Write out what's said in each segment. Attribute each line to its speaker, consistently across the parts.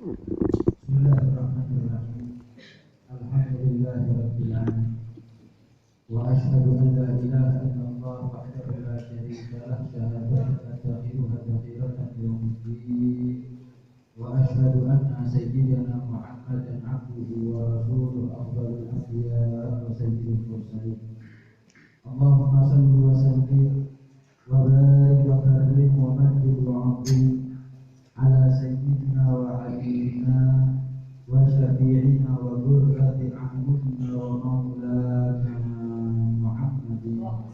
Speaker 1: Bismillahirrahmanirrahim. Alhamdulillahirabbil alamin. Wa asyhadu an la ilaha illallah wahdahu la syarika lah syahadatan tathiruha tathiratan yaumiddin. Wa asyhadu anna sayyidina Muhammadan abduhu wa rasuluhu afdhalul anbiya wa sayyidul mursalin. Allahumma shalli wa sallim wa barik wa karim wa majid wa 'azim ala sayyidina wa habibina wa syafi'ina wa qurrati a'yunina wa maulana Muhammadin wa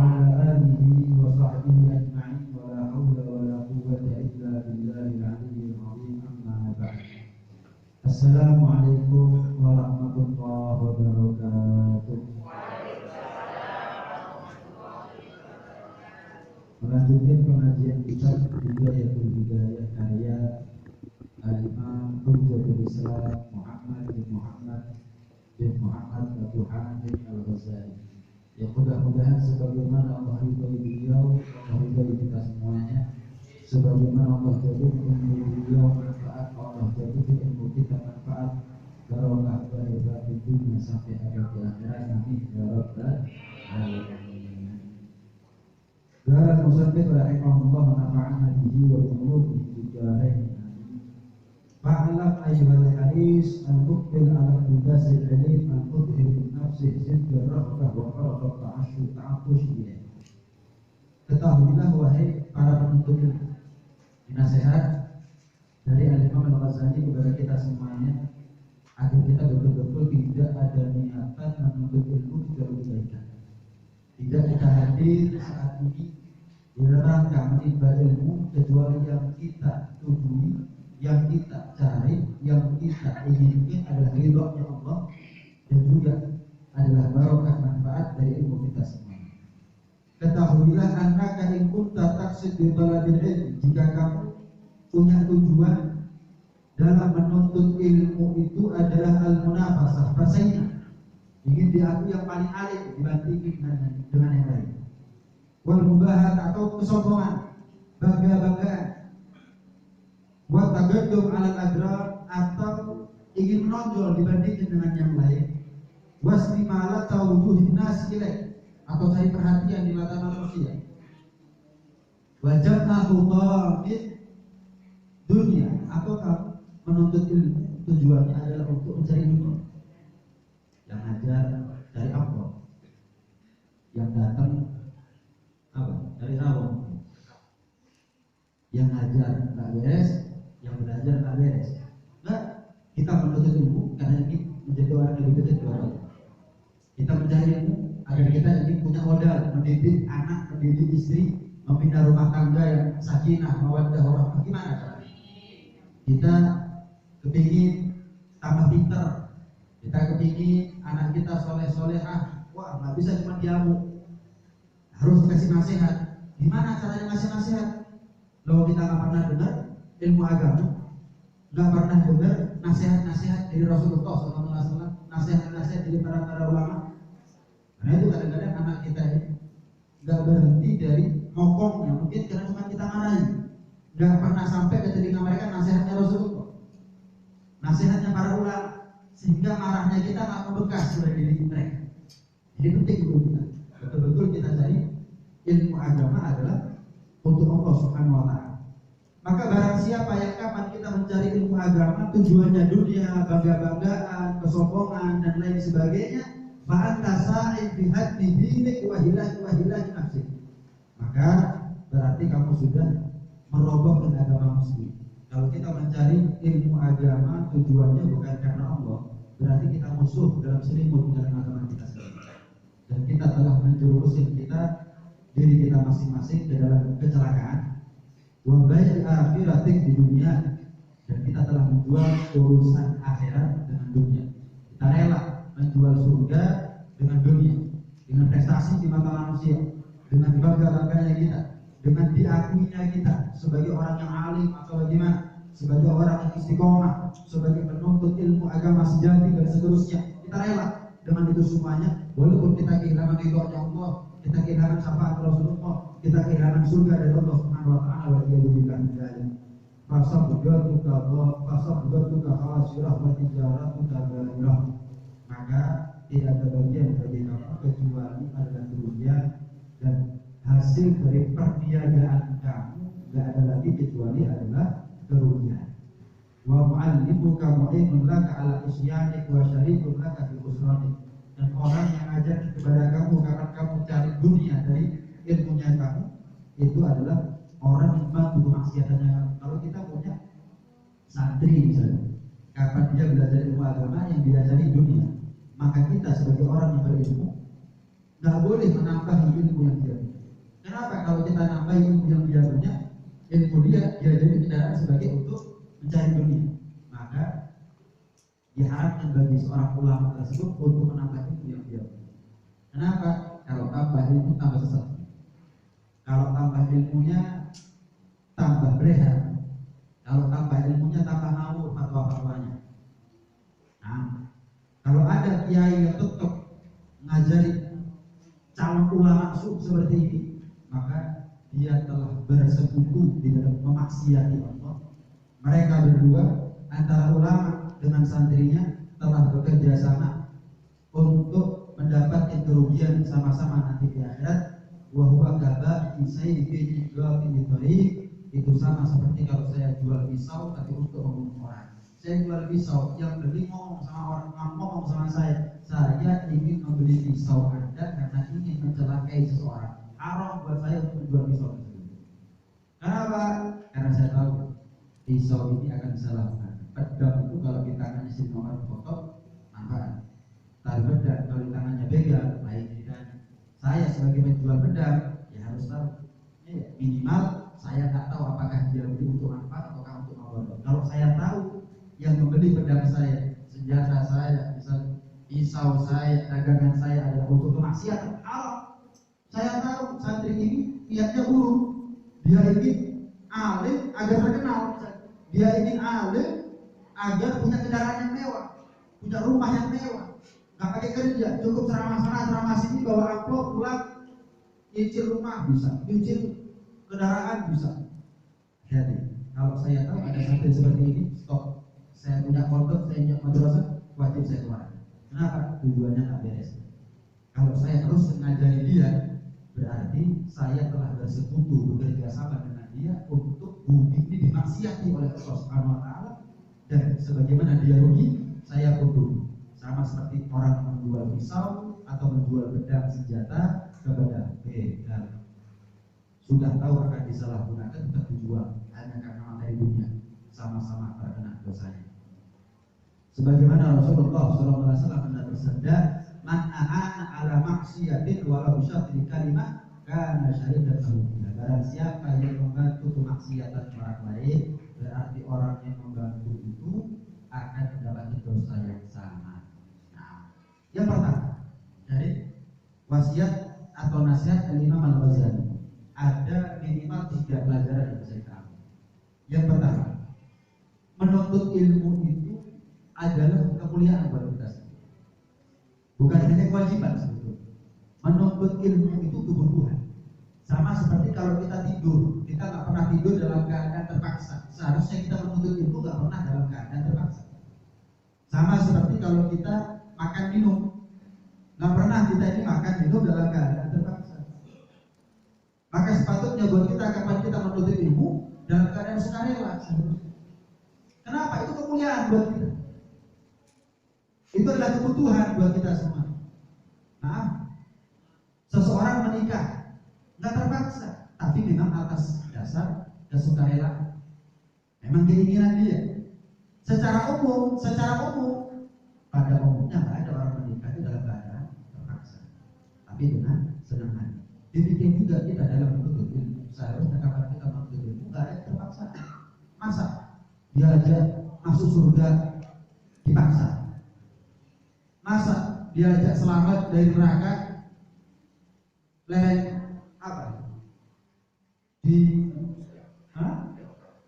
Speaker 1: ala alihi wa sahbihi ajma'in wa la hawla wa la quwwata illa billahil 'aliyyil 'azim. Amma ba'd. Assalamualaikum warahmatullahi wabarakatuh. Melanjutkan pengajian kita Bidayatul Hidayah karya Al-Imam Hujjatul Islam Muhammad bin Muhammad Abu Hamid Al-Ghazali. Ya mudah-mudahan sebagaimana Allah ridhoi beliau, Allah ridhoi kita semuanya. Sebagaimana Allah jadikan ilmu beliau manfaat, Allah jadikan ilmu kita manfaat. Barokah barokah di dunia sampai ada di akhirat. Amin ya rabbal alamin. Qala al-musannif rahimahullah wa nafa'ana bihi wa bi darain. Fa'alam ayyuhal haris al-muqbil ala qudasil alim al-mudhir min nafsih zidda rahbah wa qaraqat ta'atush bihi. Ketahuilah wahai para penuntut ilmu, nasihat dari Al-Imam Al-Ghazali kepada kita semuanya agar kita betul-betul tidak ada niatan menuntut ilmu kecuali kebaikan. Tidak kita hadir saat ini di rangka menimba ilmu kecuali yang kita tuju, yang kita cari, yang kita inginkan adalah ridhonya Allah dan juga adalah barokah manfaat dari ilmu kita semua. Ketahuilah annaka in kunta taqsid bi talabil ilm, jika kamu punya tujuan dalam menuntut ilmu itu adalah al-munafasah, bersaing, ingin diakui yang paling alim dibandingkan dengan yang lain. Wal mubahat atau kesombongan, bangga-banggaan. Wa tagaddum 'alal adrar atau ingin menonjol dibandingkan dengan yang lain. Wastimala tawjuhin nas ilaih atau cari perhatian di mata manusia. Wajabna hutamid dunia atau kamu menuntut ilmu tujuannya adalah untuk mencari dunia. Yang ngajar dari apa? Yang datang apa? Dari rawon. Yang ngajar tak beres, yang belajar tak beres. Enggak, kita menuntut ilmu karena ini menjadi orang yang lebih dekat kepada Allah. Kita mencari ilmu agar kita ingin punya modal, mendidik anak, mendidik istri, membina rumah tangga yang sakinah, mawaddah, warahmah. Gimana caranya? Kita kepingin tambah pinter. Kita kepingin anak kita soleh-solehah. Wah, nggak bisa cuma diamu, harus kasih nasihat. Gimana caranya ngasih nasihat? Kalau kita nggak pernah dengar ilmu agama, nggak pernah dengar nasihat-nasihat dari Rasulullah SAW, nasihat-nasihat dari para ulama. Karena itu kadang-kadang anak kita ini nggak berhenti dari ngokongnya, mungkin karena cuma kita marahin, nggak pernah sampai ke telinga mereka nasihatnya Rasulullah, nasihatnya para ulama, sehingga marahnya kita nggak membekas pada diri mereka. Jadi penting untuk kita betul-betul kita cari ilmu agama adalah untuk Allah Subhanahu wa ta'ala. Maka barang siapa yang kapan kita mencari ilmu agama tujuannya dunia, bangga-banggaan, kesombongan dan lain sebagainya, fa anta sa'id bi haddi dinik wa hilah nafsik, maka berarti kamu sudah merobohkan agama muslim. Kalau kita mencari ilmu agama tujuannya bukan karena Allah, berarti kita musuh dalam selimut dalam agama kita sendiri. Dan kita telah menjerumuskan diri kita masing-masing ke dalam kecelakaan. Wa bai'il akhiratik di dunia, dan kita telah menjual urusan akhirat dengan dunia. Kita rela menjual surga dengan dunia, dengan prestasi di mata manusia, dengan bangga-bangganya kita, dengan diakuinya kita sebagai orang yang alim atau bagaimana, sebagai orang yang istiqomah, sebagai penuntut ilmu agama sejati dan seterusnya. Kita rela dengan itu semuanya, walaupun kita kehilangan ridhonya Allah, kita kehilangan syafaat Rasulullah, kita kehilangan surga dari Allah Subhanahu wa ta'ala. Wa iyyahu billah. fasabghatuka khasirah wa tijaratuka bairah. Maka tidak ada bagian bagi kamu kecuali adalah kerugian, dan hasil dari perniagaan kamu tidak ada lagi kecuali adalah kerugian. Wa mu'allimuka mu'inun laka ala isyanik wa syarikun laka fi khusranik. Dan orang yang ajar kepada kamu karena kamu cari dunia dari ilmunya kamu, itu adalah orang yang membantu kemaksiatannya kamu. Kalau kita punya santri misalnya, kapan dia belajar ilmu agama yang diajari dunia, maka kita sebagai orang yang berilmu nggak boleh menambah ilmu yang dia punya. Kenapa? Kalau kita nambah ilmu yang dia punya, ilmu dia jadi kendaraan sebagai untuk mencari dunia, maka diharapkan bagi seorang ulama tersebut untuk menambah ilmu yang dia punya. Kenapa? Kalau tambah ilmu tambah sesat. Kalau tambah ilmunya tambah berehat. Kalau tambah ilmunya tambah ngawur fatwa-fatwanya. Nah, kalau ada kiai yang tetap ngajari calon ulama seperti ini, maka dia telah bersekutu di dalam memaksiati Allah. Mereka berdua antara ulama dengan santrinya telah bekerja sama untuk mendapatkan kerugian sama-sama nanti di akhirat. Wa huwa kaba isai fi ghafil. Itu sama seperti kalau saya jual pisau tapi untuk membunuh orang. Saya jual pisau, yang beli ngomong sama saya ingin membeli pisau Anda karena ingin mencelakai seseorang. Haram buat saya untuk menjual pisau tersebut. Kenapa? Karena saya tahu pisau ini akan disalahkan. Pedang itu kalau di tangannya si nomor foto manfaat. Tapi pedang kalau di tangannya begal lain bedanya. Saya sebagai penjual pedang ya harus tahu. Minimal saya tak tahu apakah dia beli untuk manfaat atau untuk mabodo. Kalau saya tahu yang membeli pedang saya, senjata saya, misal pisau saya, dagangan saya adalah untuk kemaksiatan haram. Saya tahu santri ini niatnya buruk. Dia ingin alim agar terkenal. Dia ingin alim agar punya kendaraan yang mewah, punya rumah yang mewah. Gak pakai kerja, cukup ceramah sana, ceramah sini, bawa amplop pulang, nyicil rumah bisa, nyicil kendaraan bisa. Jadi kalau saya tahu ada santri seperti ini, stop. Saya punya pondok, saya punya madrasah, wajib saya keluar. Kenapa? Tujuannya tak beres. Kalau saya terus mengajari dia, berarti saya telah bersekutu bekerja sama dengan dia untuk bumi ini dimaksiati oleh Allah Subhanahu wa taala, dan sebagaimana dia rugi, saya pun rugi. Sama seperti orang menjual pisau atau menjual pedang senjata kepada begal. Sudah tahu akan disalahgunakan tetap dijual hanya karena materi dunia, sama-sama terkena dosanya. Sebagaimana Rasulullah SAW bersabda, "Man a'ana ala maksiatin walau bisyatri kalimah kana syaridan lahu." Barang siapa yang membantu kemaksiatan orang lain, berarti orang yang membantu itu akan mendapatkan dosa yang sama. Nah, yang pertama dari wasiat atau nasihat Imam Al-Ghazali, ada minimal 3 pelajaran yang bisa kita ambil. Yang pertama, menuntut ilmu itu adalah kemuliaan buat kita sendiri. Bukan hanya kewajiban sebetulnya. Menuntut ilmu itu kebutuhan. Sama seperti kalau kita tidur, kita nggak pernah tidur dalam keadaan terpaksa. Seharusnya kita menuntut ilmu nggak pernah dalam keadaan terpaksa. Sama seperti kalau kita makan minum, nggak pernah kita ini makan minum dalam keadaan terpaksa. Maka sepatutnya buat kita kapan kita menuntut ilmu dalam keadaan sukarela. Kenapa? Itu kemuliaan buat kita. Itu adalah kebutuhan buat kita semua. Maaf, seseorang menikah nggak terpaksa, tapi memang atas dasar kesukarelaan. Memang keinginan dia. Secara umum, pada umumnya nggak ada orang menikah itu dalam keadaan terpaksa, tapi dengan senang hati. Demikian juga kita dalam menuntut ilmu. Seharusnya kapan kita menuntut ilmu nggak ada terpaksa. Masa diajak masuk surga dipaksa? Masa diajak selamat dari neraka apa?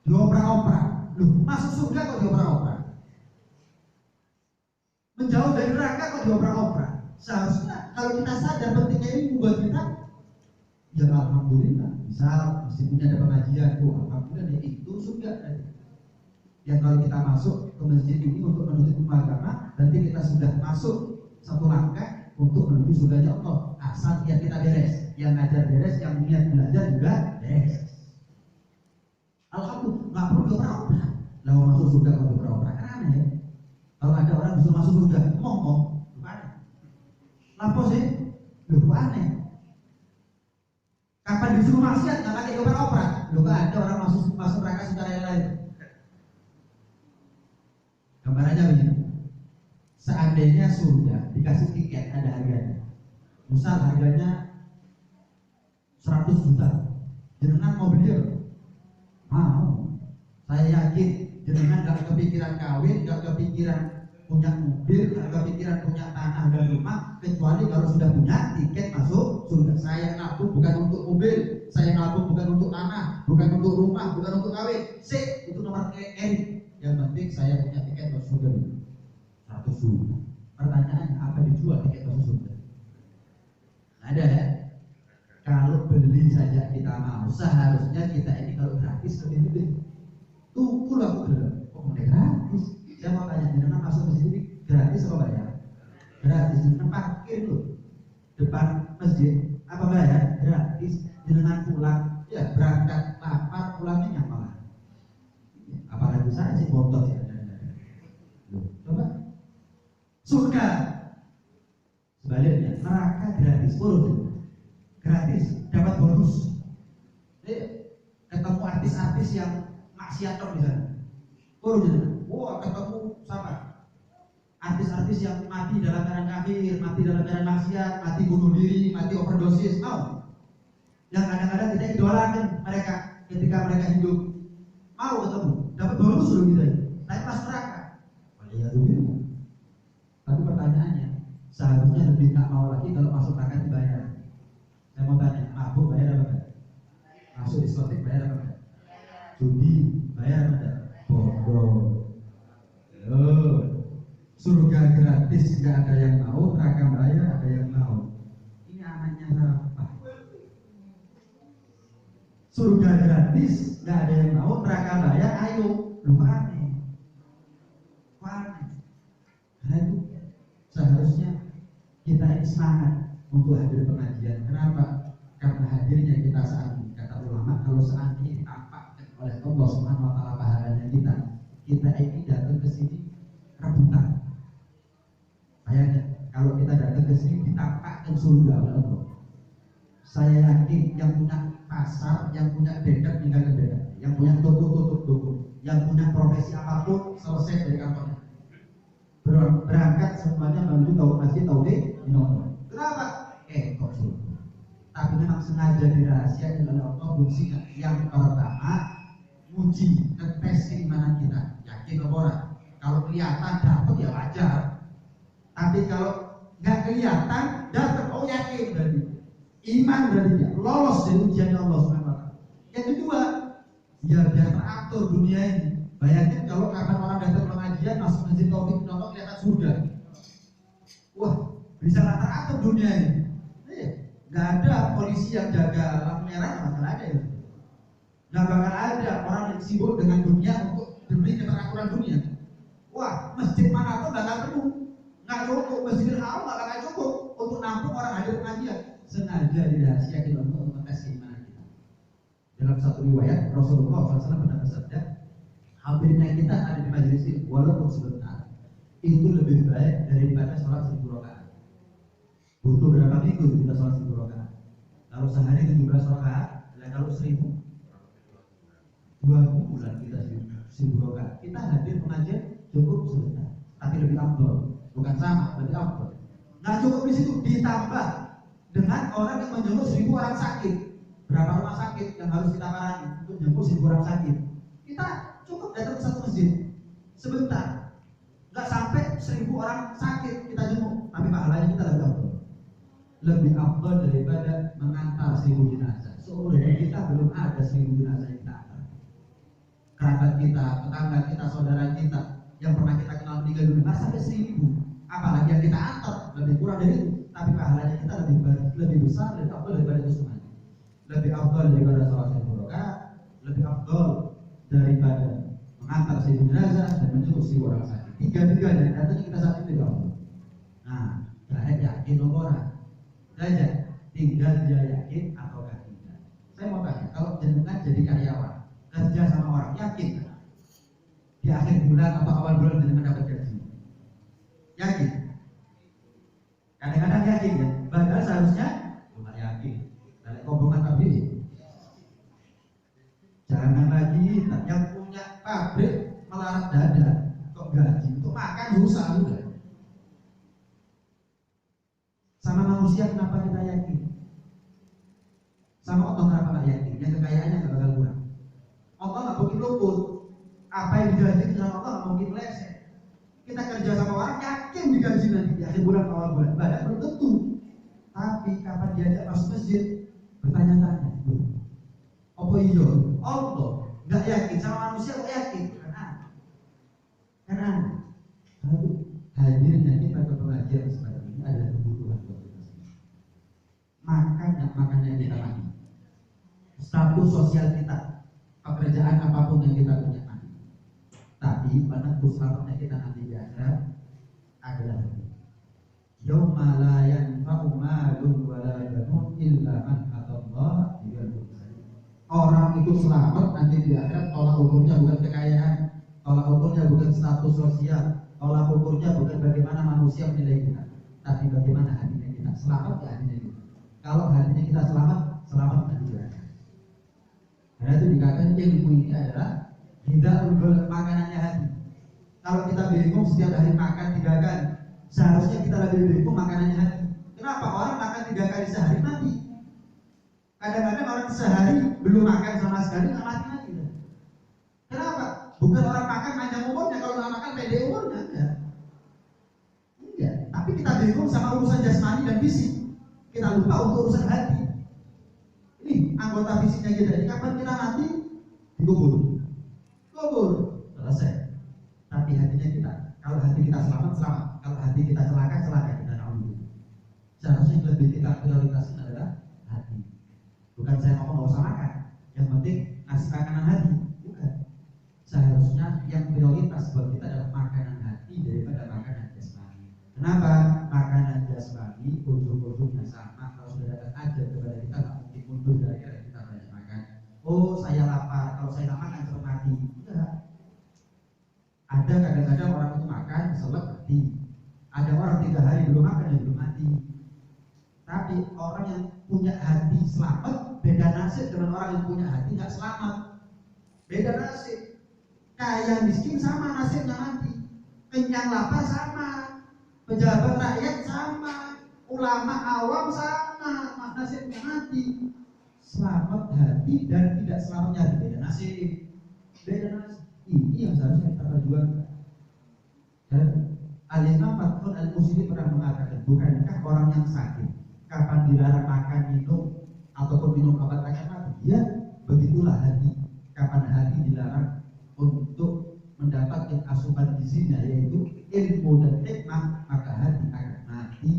Speaker 1: Dioprak-oprak. Loh, masuk surga kok dioprak-oprak? Menjauh dari neraka kok dioprak-oprak? Seharusnya kalau kita sadar pentingnya ilmu buat kita, ya alhamdulillah. Misal meskipun ada pengajian, alhamdulillah itu surga. Yang kalau kita masuk ke masjid ini untuk menuntut ilmu agama, berarti kita sudah masuk satu langkah untuk menuju surganya Allah. Asal niat kita beres, yang ngajar beres, yang niat belajar juga beres. Alhamdulillah, nggak perlu beroperat. Lalu masuk surga kalau beroperat kan aneh ya. Kalau ada orang disuruh masuk surga, ngomong, bukan? Lapo sih, lu aneh. Kapan disuruh maksiat nggak pakai beroperat? Lu kan ada orang masuk neraka secara yang lain. Gambarannya begini. Seandainya surga dikasih tiket ada harganya. Misal harganya 100 juta. Jenengan mau beli? Mau. Saya yakin jenengan gak kepikiran kawin, gak kepikiran punya mobil, gak kepikiran punya tanah dan rumah, kecuali kalau sudah punya tiket masuk surga. Saya nabung bukan untuk mobil, saya nabung bukan untuk tanah, bukan untuk rumah, bukan untuk kawin. Itu nomor N. Yang penting saya punya tiket masuk surga. 100 juta. Pertanyaannya apa dijual tiket masuk surga? Ada ya? Kalau beli saja kita mau, seharusnya kita ini kalau gratis lebih lebih. Tunggu aku dulu. Kok mau gratis? Saya mau tanya, jenengan masuk ke sini gratis apa bayar? Gratis. Jenengan parkir tuh depan masjid apa bayar? Gratis. Jenengan pulang, ya berangkat lapar, pulangnya nyaman. Apalagi saya sih botos ya. Coba surga sebaliknya, neraka gratis, gratis, dapat bonus. Ketemu artis-artis yang maksiat di sana, wah ketemu sama artis-artis yang mati dalam keadaan kafir, mati dalam keadaan maksiat, mati bunuh diri, mati overdosis, yang kadang-kadang kita idolakan mereka ketika mereka hidup, mau ketemu, dapat bonus loh gitu, naik pas neraka. Tapi pertanyaannya, seharusnya lebih tak mau lagi kalau masuk neraka dibayar. Saya mau tanya, mabuk bayar apa enggak? Masuk diskotik bayar apa enggak? Judi bayar apa enggak? Bodoh. Surga gratis nggak ada yang mau, neraka bayar ada yang mau. Ini anaknya siapa? Surga gratis nggak ada yang mau, neraka bayar, ayo, lu aneh. Karena itu seharusnya kita ini semangat untuk hadir pengajian. Kenapa? Karena hadirnya kita saat ini, kata ulama, kalau saat ini ditampakkan oleh Allah Subhanahu wa taala pahalanya kita ini datang ke sini rebutan. Bayangkan kalau kita datang ke sini ditampakkan surga oleh Allah. Saya yakin yang punya pasar, yang punya beda tinggal ke beda, yang punya toko tutup toko, yang punya profesi apapun selesai dari kantornya. Berangkat semuanya menuju masjid tauhid. Kenapa? Kok surga. Tapi memang sengaja dirahasiakan oleh Allah fungsinya. Yang pertama, uji, tes keimanan kita. Yakin apa orang? Kalau kelihatan dapat ya wajar. Tapi kalau nggak kelihatan dapat, oh yakin berarti iman, berarti ya lolos dari ujian Allah SWT. Yang kedua, biar teratur dunia ini. Bayangin kalau kapan orang datang pengajian masuk masjid tauhid kelihatan surga. Wah, bisa teratur dunia ini. Nggak ada polisi yang jaga lampu merah, bakal ada itu. Nggak bakal ada orang yang sibuk dengan dunia untuk demi keteraturan dunia. Wah, masjid mana pun nggak penuh, nggak cukup, masjidil haram nggak bakal cukup untuk nampung orang hadir pengajian. Sengaja dirahasiakan untuk mengetes keimanan kita. Dalam satu riwayat Rasulullah SAW pernah bersabda, hampirnya kita ada di majelis ini walaupun sebentar, itu lebih baik daripada sholat 1000 rakaat. Butuh berapa minggu kita sholat 1000 rakaat? Kalau sehari 17 rakaat, kalau 1000 2 bulan kita 1000 rakaat. Kita hadir pengajian cukup sebentar, tapi lebih afdol, bukan sama, lebih afdol. Nah cukup di situ ditambah dengan orang yang menjemput 1000 orang sakit. Berapa rumah sakit yang harus kita parani untuk menjemput 1000 orang sakit? Kita cukup datang ke satu masjid sebentar, nggak sampai 1000 orang sakit kita jemput, tapi pahalanya kita lebih afdal daripada mengantar 1000 jenazah. Sebenarnya kita belum ada 1000 jenazah yang kita antar. Kerabat kita, tetangga kita, saudara kita yang pernah kita kenal meninggal dunia nggak sampai 1000. Apalagi yang kita antar lebih kurang dari itu, tapi pahalanya kita lebih besar, lebih afdal daripada itu semuanya. Lebih afdal daripada sholat 1000 rakaat, lebih afdal daripada mengantar si jenazah dan menjenguk si orang sakit. Tiga-tiganya datang kita saat itu ya Allah. Nah, saya yakin orang saja tinggal dia yakin ataukah tidak. Saya mau tanya, kalau jenengan jadi karyawan kerja sama orang, yakin di akhir bulan atau awal bulan jenengan dapat gaji? Yakin? Kadang-kadang yakin ya, padahal seharusnya cuma yakin. Dari kombongan tadi, jangan lagi yang punya pabrik melarat dada kok gaji untuk makan susah udah. Sama manusia kenapa kita yakin? Sama Allah kenapa nggak yakin? Yang kekayaannya nggak bakal kurang. Allah nggak mungkin luput. Apa yang dijanjikan sama Allah nggak mungkin meleset. Kita kerja sama orang yakin digaji nanti di akhir bulan awal bulan. Badan belum tentu. Tapi kapan diajak masuk masjid bertanya-tanya. Apa iya? Allah nggak yakin sama manusia kok yakin? Karena hadirnya kita ke pengajian seperti ini adalah kebutuhan buat kita sendiri. Makan yang kita makan, status sosial kita, pekerjaan apapun yang kita punya nanti. Tapi penentu selamatnya kita nanti di akhirat adalah yauma la yanfa'u malun wa la banun illa man atallaha biqalbin salim. Orang itu selamat nanti di akhirat, tolak ukurnya bukan kekayaan, tolak ukurnya bukan status sosial, tolak ukurnya bukan bagaimana manusia menilai kita, tapi bagaimana hatinya kita. Selamat ya hatinya kita. Kalau hatinya kita selamat, selamat nanti di akhirat. Karena itu dikatakan ilmu ini adalah tidak unggul makanannya hati. Kalau kita bingung setiap hari makan 3 kali, seharusnya kita lebih bingung makanannya hati. Kenapa? Orang makan 3 kali sehari mati. Kadang-kadang orang sehari belum makan sama sekali nggak mati. Kenapa? Bukan orang makan panjang umurnya, kalau nggak makan pendek umurnya, enggak. Tapi kita bingung sama urusan jasmani dan fisik. Kita lupa untuk urusan hati. Ini anggota fisiknya kita. Ini kapan kita mati? Dikubur. Kubur. Selesai. Tapi hatinya kita. Kalau hati kita selamat, selamat. Kalau hati kita celaka, celaka. Kita alhamdulillah. Seharusnya yang lebih kita prioritaskan adalah hati. Bukan saya ngomong nggak usah makan. Yang penting ngasih makanan hati. Bukan. Seharusnya yang prioritas buat kita adalah makanan hati daripada makanan jasmani. Kenapa? Makanan jasmani ujung-ujungnya sama. Kalau sudah datang aja kepada kita nggak mungkin mundur dari kita banyak makan. Oh saya lapar, kalau saya nggak makan cepat mati. Enggak. Ada kadang-kadang orang itu makan seleb mati. Ada orang 3 hari belum makan dan belum mati. Tapi orang yang punya hati selamat beda nasib dengan orang yang punya hati nggak selamat. Beda nasib. Kaya miskin sama nasibnya mati. Kenyang lapar sama. Pejabat rakyat sama. Ulama awam sama. Nasibnya mati. Selamat hati dan tidak selamatnya hati beda nasib. Beda nasib. Ini yang seharusnya kita perjuangkan. Dan Al-Imam Fathul Al-Musili pernah mengatakan, bukankah orang yang sakit kapan dilarang makan, minum ataupun minum obat akan mati? Ya, begitulah hati. Kapan hati dilarang untuk mendapatkan asupan gizinya, yaitu ilmu dan hikmah, maka hati akan mati.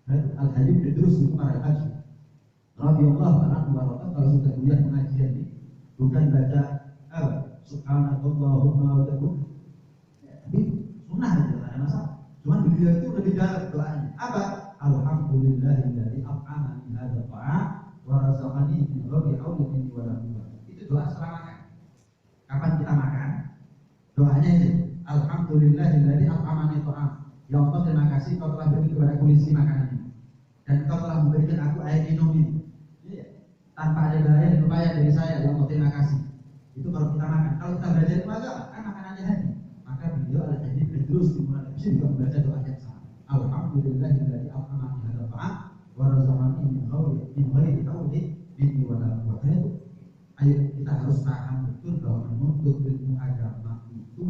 Speaker 1: Al-Habib terus itu para haji radhiyallahu anhu, kalau sudah kuliah pengajian ini bukan baca subhanallahumma wa bihamdihi, tapi sunnah aja, ada masalah. Cuman beliau itu lebih dalam doanya. Apa? Alhamdulillahilladzi at'amani hadza ta'am wa razaqani min ghairi haulin minni wa la quwwata. Itu doa setelah makan. Kapan kita makan? Doanya itu. Alhamdulillahilladzi at'amani ta'am. Ya Allah, terima kasih Kau telah beri kepada aku rizki makanan ini, dan Kau telah memberikan aku air minum ini. Tanpa ada daya dan upaya dari saya, ya Allah, terima kasih. Itu kalau kita makan. Kalau kita belajar itu agama, kan makanannya hati. Maka beliau Al-Habib terus dimulai juga membaca doa yang sama. Alhamdulillahilladzi at'amani hadza ta'am wa razaqani min ghairi haulin minni wa la quwwata. Ayo kita harus paham betul bahwa menuntut ilmu agama itu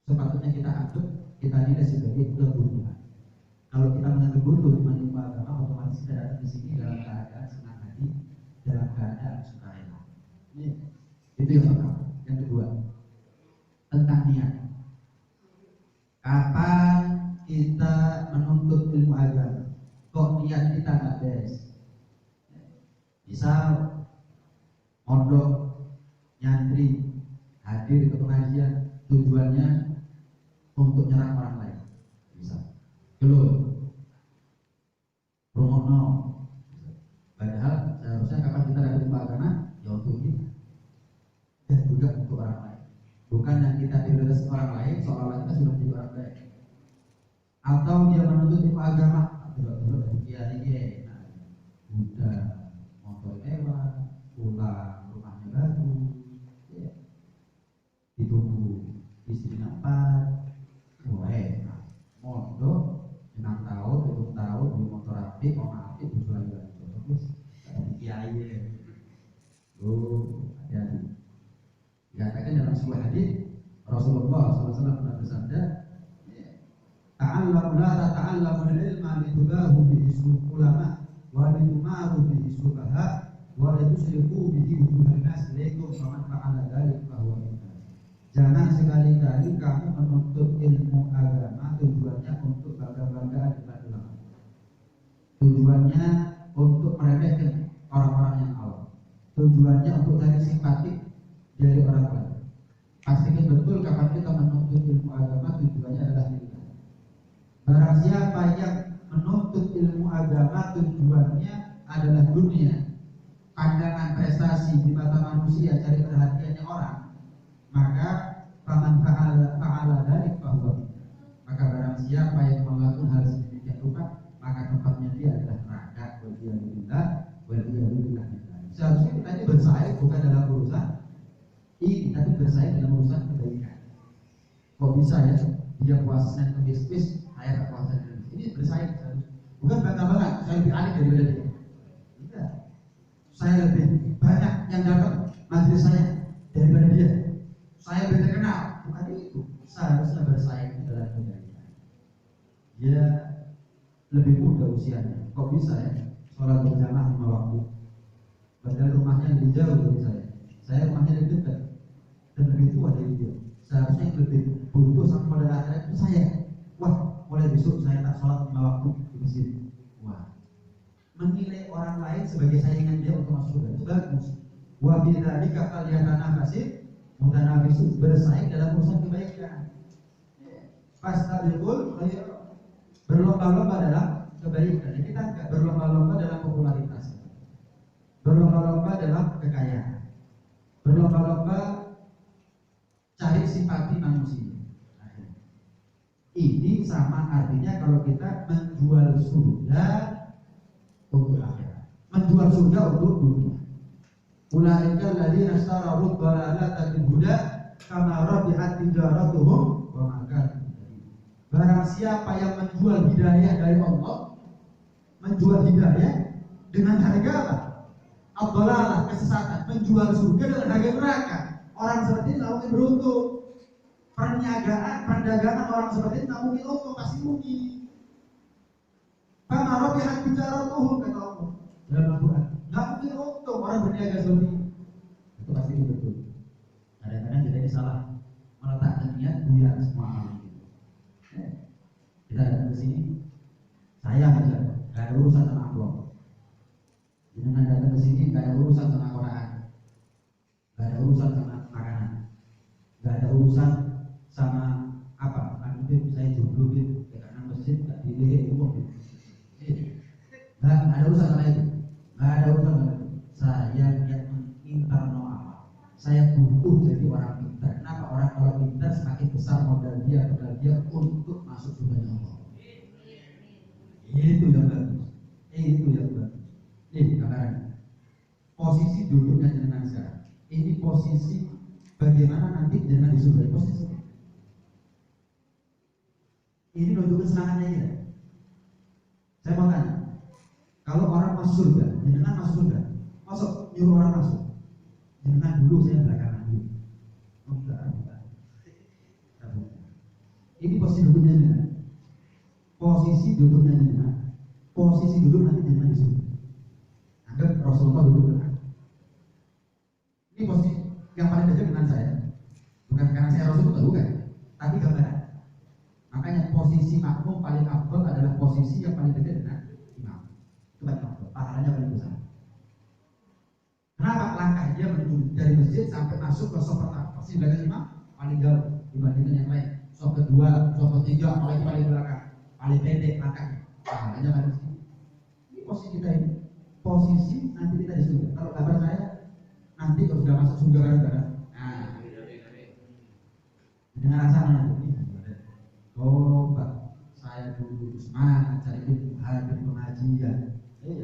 Speaker 1: sepatutnya kita anggap, kita nilai sebagai kebutuhan. Kalau kita menganggap butuh ilmu agama, otomatis kita datang di sini dalam keadaan senang hati, dalam keadaan sukarela. Itu yang pertama. Yang kedua, tentang niat. Kapan kita menuntut ilmu agama, kok niat kita nggak beres? Misal mondok nyantri, hadir ke pengajian, tujuannya untuk nyerang orang lain, bisa. Belum, promono. Padahal seharusnya kapan kita dapat ilmu agama, ya untuk kita dan juga untuk orang lain. Bukan yang kita prioritas orang lain, seolah-olah kita sudah menjadi orang baik. Atau dia menuntut ilmu agama, dulu dari kiai, udah motor mewah, pulang rumahnya bagus, ya. Ditunggu istrinya 4, mondok 6 tahun, 7 tahun, beli motor api, api, tujuan lagi terus, ada kiai. Hati-hati. Dikatakan dalam sebuah hadis Rasulullah SAW pernah bersabda, ta'allamu la tata'allamu al-ilma litubahu bihi ulama wa litumaru bihi subaha wa litusrifu bihi wujuhan nas ilaikum faman fa'ala dzalik fahuwa minna. Jangan sekali-kali kamu menuntut ilmu agama tujuannya untuk bangga-banggaan depan ulama. Tujuannya untuk meremehkan orang-orang yang awam. Tujuannya untuk cari simpati dari orang lain. Pastikan betul kapan kita menuntut ilmu agama tujuannya adalah lillah. Barang siapa yang menuntut ilmu agama tujuannya adalah dunia, pandangan prestasi di mata manusia, cari perhatiannya orang, maka faman fa'ala dzalik fahuwa minna. Maka barang siapa yang melakukan hal sedemikian rupa, maka tempatnya dia adalah neraka. Waliyahulillah. Seharusnya kita ini bersaing bukan dalam urusan ini, tapi bersaing dalam urusan kebaikan. Kok bisa ya dia puasa Senin Kamis, saya tak puasa Senin. Ini bersaing, bukan bangga-bangga saya lebih alim daripada dia. Tidak, saya lebih banyak yang dapat majelis saya daripada dia. Saya lebih terkenal, bukan itu. Seharusnya bersaing dalam kebaikan. Dia lebih muda usianya, kok bisa ya sholat berjamaah 5 waktu? Padahal rumahnya lebih jauh dari saya rumahnya lebih dekat dan lebih tua dari dia. Seharusnya yang lebih butuh sama pada akhirat itu saya. Wah, mulai besok saya tak sholat 5 waktu di masjid. Wah, menilai orang lain sebagai saingan dia untuk masuk surga itu bagus. Wa bidzalika falyatanafasil mutanafisun, bersaing dalam urusan kebaikan. Fastabiqul khairat, berlomba-lomba dalam kebaikan. Jadi kita enggak berlomba-lomba dalam popularitas, berlomba-lomba dalam kekayaan, berlomba-lomba cari simpati manusia. Ini sama artinya kalau kita menjual surga untuk akhirat, menjual surga untuk dunia. Ulaika alladziina ishtaraw ad-dalalata bil huda kama rabihat tijaratuhum wa ma kanu. Barang siapa yang menjual hidayah dari Allah, menjual hidayah dengan harga apa? Ad-dalalah, kesesatan, menjual surga dengan harga neraka. Orang seperti ini mungkin beruntung. Perdagangan orang seperti ini mungkin untung, pasti rugi. Kama rabihat tijaratuhum, kata Allah dalam Al-Quran. Nggak mungkin untung orang berniaga seperti ini. Itu pasti betul. Kadang-kadang kita ini salah meletakkan niat buyar semua amal. Kita datang ke sini, saya aja nggak ada urusan sama amplop. Jangan datang ke sini nggak ada urusan sama Quran, nggak ada urusan sama makanan, nggak ada urusan sama apa. Nanti saya jomblo gitu, karena masjid nggak dilihat umum. Nggak ada urusan sama itu, nggak ada urusan sama itu. Saya yang menginterno amal. Saya butuh jadi orang pintar. Kenapa? Orang kalau pintar semakin besar modal dia untuk masuk surga Allah. Itu yang bagus. Itu yang bagus. Nih gambaran. Posisi duduknya jenengan sekarang. Ini posisi bagaimana nanti jenengan di surga. Posisi. Ini nunjukin semangatnya ya. Saya mau tanya. Kalau orang masuk surga, jenengan masuk surga, masuk nyuruh orang masuk. Jenengan dulu, saya belakangan dulu. Oh enggak. Ini posisi duduknya jenengan. Posisi duduknya jenengan. Posisi duduk nanti jenengan di surga. Anggap Rasulullah duduk dengan. Ini posisi yang paling dekat dengan saya. Bukan karena saya Rasulullah, bukan. Tapi gambaran. Makanya posisi makmum paling afdal adalah posisi yang paling dekat dengan imam. Itu paling afdal. Pahalanya paling besar. Kenapa? Kenapa? Langkah dia menuju dari masjid sampai masuk ke sop pertama pasti belakang imam paling jauh dibandingkan yang lain. Sop kedua, sop ketiga, apalagi paling belakang, paling pendek langkahnya. Hanya kan ini posisi kita ini, posisi nanti kita di surga. Kalau kabar saya nanti kalau sudah masuk surga kan, nah, dengan rasa nanti. Coba saya dulu semangat cari ilmu, hadir pengajian.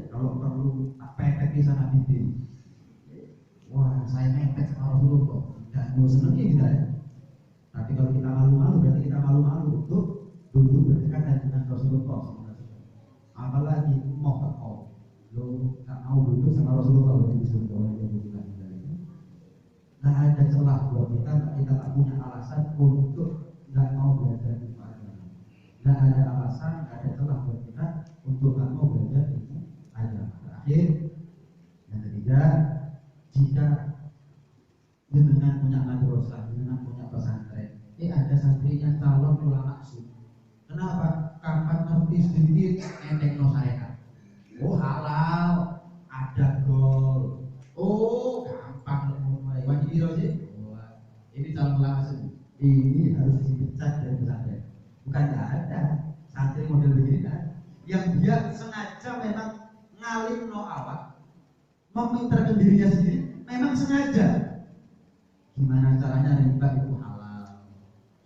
Speaker 1: Kalau perlu tak pepet di sana bibi. Wah, saya mepet sama Rasulullah. Dan mau senangnya kita ya. Tapi kalau kita malu-malu, berarti kita malu-malu untuk duduk berdekatan dengan Rasulullah. Apalagi mau tak mau, lo tak mau duduk sama Rasulullah lo disuruh orang yang bukan dari. Nah ada celah buat kita tak punya alasan untuk nggak mau belajar di mana. Nggak ada alasan, nggak ada celah buat kita untuk nggak mau belajar di agama. Terakhir, yang ketiga, jika jenengan punya madrasah, jenengan punya pesantren, ada santrinya calon ulama su. Kenapa? Kapan ngerti sedikit enteng no syariat. Oh halal, ada gol. Oh gampang mulai. Wajib biro sih. Ini calon ulama su. Ini harus dipecat dari pesantren. Bukan nggak ada santri model begini kan? Yang dia sengaja memang ngalim no awak, meminterkan dirinya sendiri, memang sengaja. Gimana caranya riba itu halal?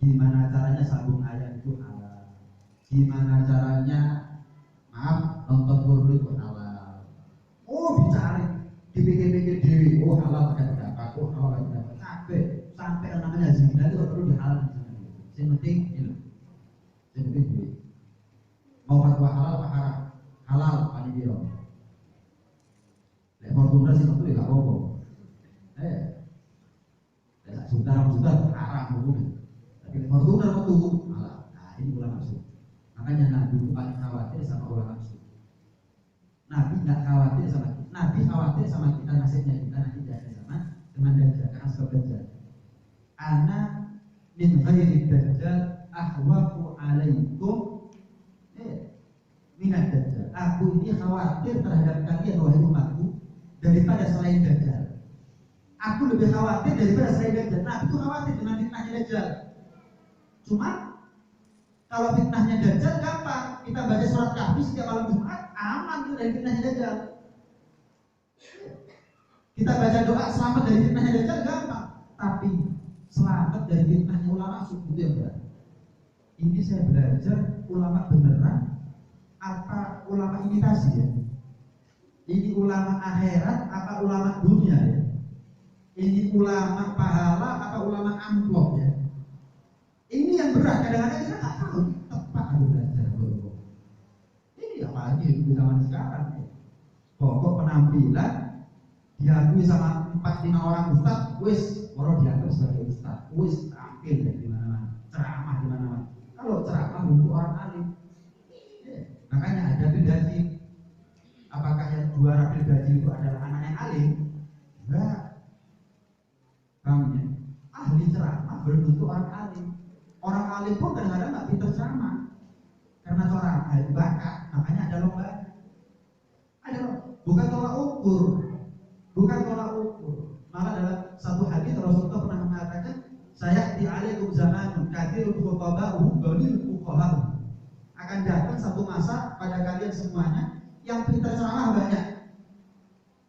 Speaker 1: Gimana caranya sabung ayam itu halal? Gimana caranya nonton porno itu halal? Oh dicari, dipikir-pikir dewi, oh halal pakai pendapat, oh halal pakai pendapat. Sampai yang namanya zina itu perlu dihalal. Yang penting itu, yang penting duit. Mau fatwa halal apa haram? Halal paling biro. Lek Fortuner sih tentu ya gak apa-apa. Lek juta haram hukumnya. Tapi lek Fortuner itu halal. Nah ini ulama maksud. Makanya Nabi itu paling khawatir sama ulama maksud. Nabi nggak khawatir sama kita. Nabi khawatir sama kita nasibnya kita nanti jadi sama dengan dajjal karena sebab dajjal. Ana min ghairi dajjal ahwaqu alaikum minat dajjal. Aku ini khawatir terhadap kalian wahai umatku daripada selain dajjal. Aku lebih khawatir daripada selain dajjal. Nah, aku khawatir dengan fitnahnya dajjal. Cuma kalau fitnahnya dajjal gampang. Kita baca surat Kahfi setiap malam Jumat, aman itu dari fitnahnya dajjal. Kita baca doa selamat dari fitnahnya dajjal gampang. Tapi selamat dari fitnahnya ulama suku yang berat. Ini saya belajar ulama beneran apa ulama imitasi ya? Ini ulama akhirat apa ulama dunia ya? Ini ulama pahala apa ulama amplop ya? Ini yang berat, kadang-kadang kita nggak tahu tepat harus belajar bro. Ini apalagi di zaman sekarang ya. Pokok penampilan diakui sama 4-5 orang ustaz, wis orang dianggap sebagai ustaz, wis tampil di mana-mana, ceramah di mana-mana. Kalau ceramah untuk orang alim, makanya ada pilgaji. Apakah yang juara pilgaji itu adalah anak yang alim? Enggak. Kamu ahli ceramah belum tentu orang alim. Orang alim pun kadang-kadang nggak pintar ceramah karena ceramah itu bakat. Makanya ada lomba. Ada bukan tolak ukur, bukan tolak ukur. Malah dalam satu hadis Rasulullah pernah mengatakan, saya di alaikum zamanun katsirul khutba'u qalilul fuqaha. Akan datang satu masa pada kalian semuanya yang pintar ceramah banyak,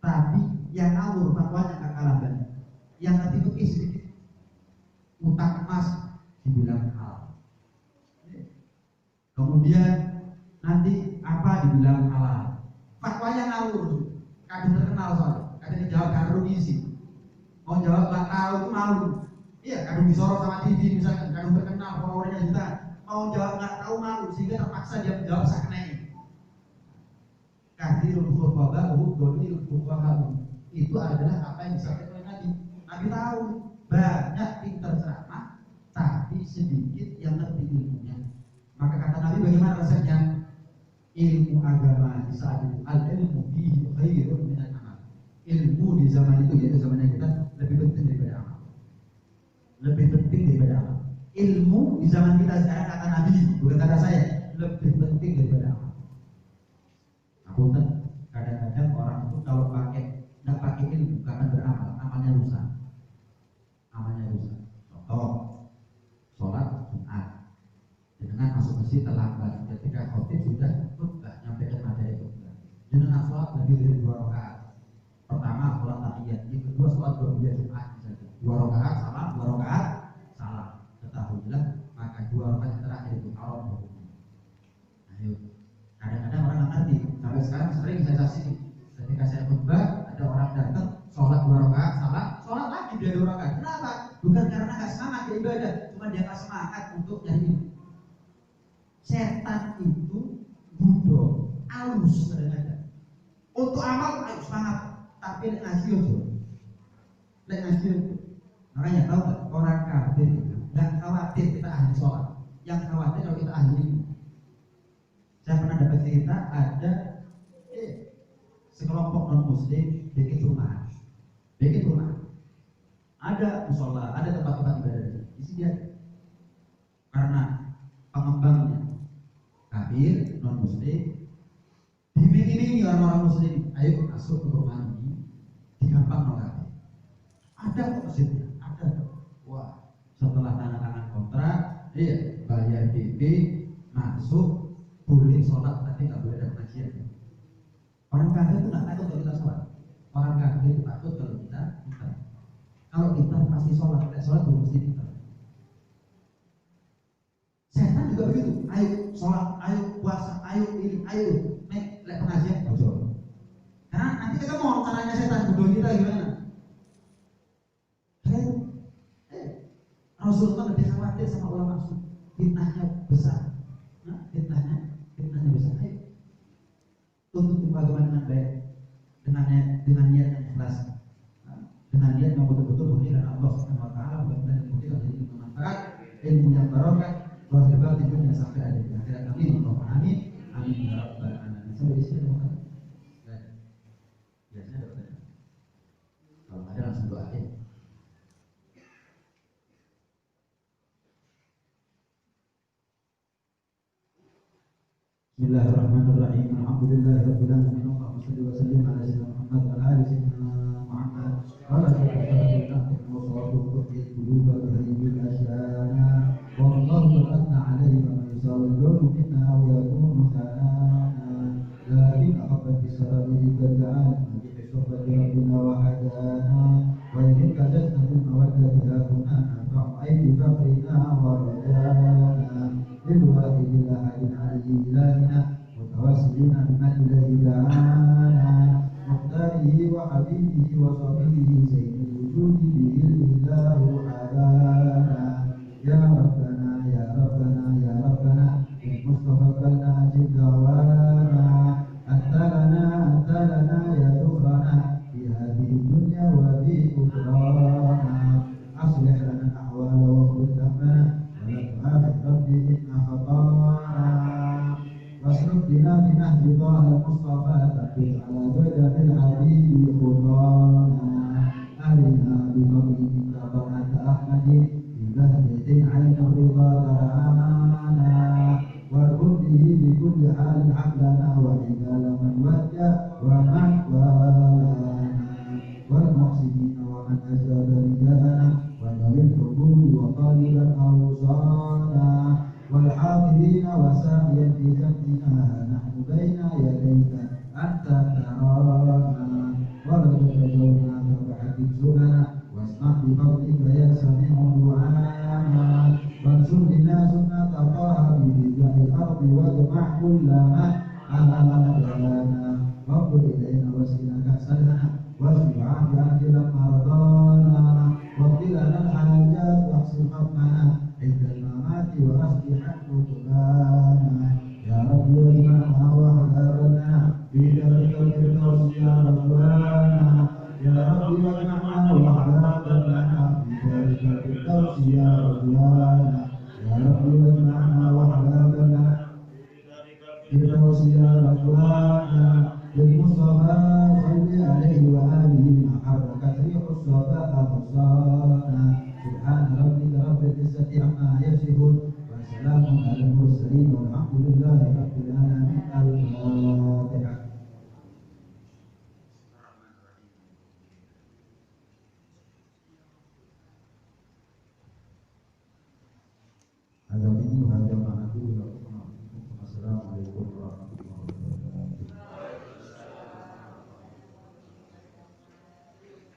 Speaker 1: tapi yang ngawur fatwanya nggak kalah banyak. Yang ngerti fikih sedikit, utang emas dibilang halal. Kemudian nanti apa dibilang halal. Fatwanya ngawur, kadang terkenal soalnya, kadang dijawab kadang diisi. Mau jawab nggak tahu itu malu. Iya, kadang disorot sama TV misalkan, kadang terkenal followernya jutaan. Mau jawab nggak tahu malu sehingga terpaksa dia menjawab saknanya. Kathirul khutba'u qalilul fuqaha. Itu adalah apa yang disampaikan oleh Nabi. Nabi tahu banyak pintar ceramah tapi sedikit yang ngerti ilmunya. Maka kata Nabi bagaimana resepnya? Ilmu agama di saat itu al-ilmu fihi khairun min al-amal. Ilmu di zaman itu yaitu zamannya kita lebih penting daripada amal. Lebih penting daripada amal. Ilmu di zaman kita sekarang kata Nabi, bukan kata saya, lebih penting daripada amal. Aku kadang-kadang orang itu kalau nggak pakai ilmu karena amalnya rusak. Contoh, sholat Jumat, dengan masuk masjid terlambat, ketika khotib sudah khutbah nyampaikan materi khutbah, dengan sholat lebih dari 2 rakaat. Pertama sholat tahiyat, yang kedua sholat ba'diyah Jumat, 2 rakaat salam, 2 rakaat salam. Ketahuilah maka 2 rakaat yang terakhir itu haram hukumnya. Ayo, kadang-kadang orang nggak ngerti. Sampai sekarang sering saya saksikan. Ketika saya khutbah, ada orang datang sholat 2 rakaat salam, sholat lagi dia 2 rakaat. Kenapa? Bukan karena nggak semangat di ibadah, cuma dia nggak semangat untuk nyari ilmu. Setan itu bodoh, halus kadang-kadang. Untuk amal ayo semangat, tapi ngaji aja. Ngaji aja. Makanya tahu nggak, orang kafir itu nggak khawatir kita ahli sholat, yang khawatir kalau kita ahli ilmu. Saya pernah dapat cerita ada sekelompok non muslim bikin rumah. Ada musola, ada tempat-tempat ibadah di sini dia. Karena pengembangnya kafir, non muslim, diiming-imingi orang-orang muslim, ayo masuk ke rumah ini, digampang no kafir. Ada kok masjidnya, ada. Wah, setelah tanda tangan kontrak, bayar DP, masuk, boleh sholat, tapi nggak boleh ada pengajian. Orang kafir itu nggak takut kalau kita sholat. Orang kafir itu takut kalau kita pintar. Kalau kita pasti sholat belum mesti pintar. Setan juga begitu. Ayo sholat, ayo puasa, ayo ini, ayo nek pengajian bodoh. Karena nanti kita mau caranya setan bodoh kita gimana? Rasulullah lebih khawatir sama ulama sunnah. Fitnahnya besar. Fitnahnya besar. Ayo tuntut agama dengan baik, dengan niat yang ikhlas, dengan niat yang betul-betul murni dan Allah Subhanahu Wa Taala, bukan ilmu kita jadi bermanfaat, ilmu yang barokah, lahir batin dunia sampai ada di akhirat. Amin. Amin. Amin ya rabbal alamin. Sampai di sini bukan? Biasanya ada pertanyaan. Kalau ada langsung doain. Bismillahirrahmanirrahim. Alhamdulillahirabbil alamin. Allahumma shalli wa sallim ala sayyidina Muhammad wa ala ali sayyidina Muhammad. Qala ta'ala wa salatu quluba bihi asyana. Wallahu ta'ala alayhi wa yusallimu minna aw yakunu thana. Lakin ahabba bisarabi taj'al bi suhbati rabbina wa hadana. Wa in kajatna bil mawaddati hakuna fa'aidi fakrina wa rajana. للواحد الأحد العلي إلهنا متوسلين بمن إليه دعانا مختاره وحبيبه وصفيه سيد الوجود به الإله حبانا يا ربنا يا ربنا يا ربنا بالمصطفى كلنا أجب دعوانا أنت لنا يا ذكرنا في هذه الدنيا وفي أخرانا أصلح لنا الأحوال واغفر ذنبنا ربي إن خطانا واسلك بنا بنهج طه المصطفى ثبت على بدن الحبيب خطانا أرنا بفضل منك طلعة أحمد ببهجة عين الرضا ترعانا واربط به بكل حال حملنا وحبال من وجه ومن والانا والمحسنين ومن أجاب رداءنا وذوي الحبوب وطالبا أوصانا والحاضرين وساقيا في جنبنا نحن بين يديك أنت ترانا ولا تتجونا فبحكم سننا واسمع بفضلك يا سميع دعانا وانشر لنا سنة طه ببدع الأرض واجمع كل من آمنا واغفر إلينا واسقنا كأسنا واشف عافية مرضانا واغفر لنا الحاجات واحسن حكمنا عند الممات واصلح قلوبنا يا رب واجمعنا واحذرنا في درك الفردوس يا ربنا يا رب واجمعنا واحذرنا في درك الفردوس يا ربنا يا رب واجمعنا واحذرنا في الفردوس يا ربنا بالمصطفى صل عليه وآله ما حركت ريح الصبا أبصارنا سبحان ربك رب العزة عما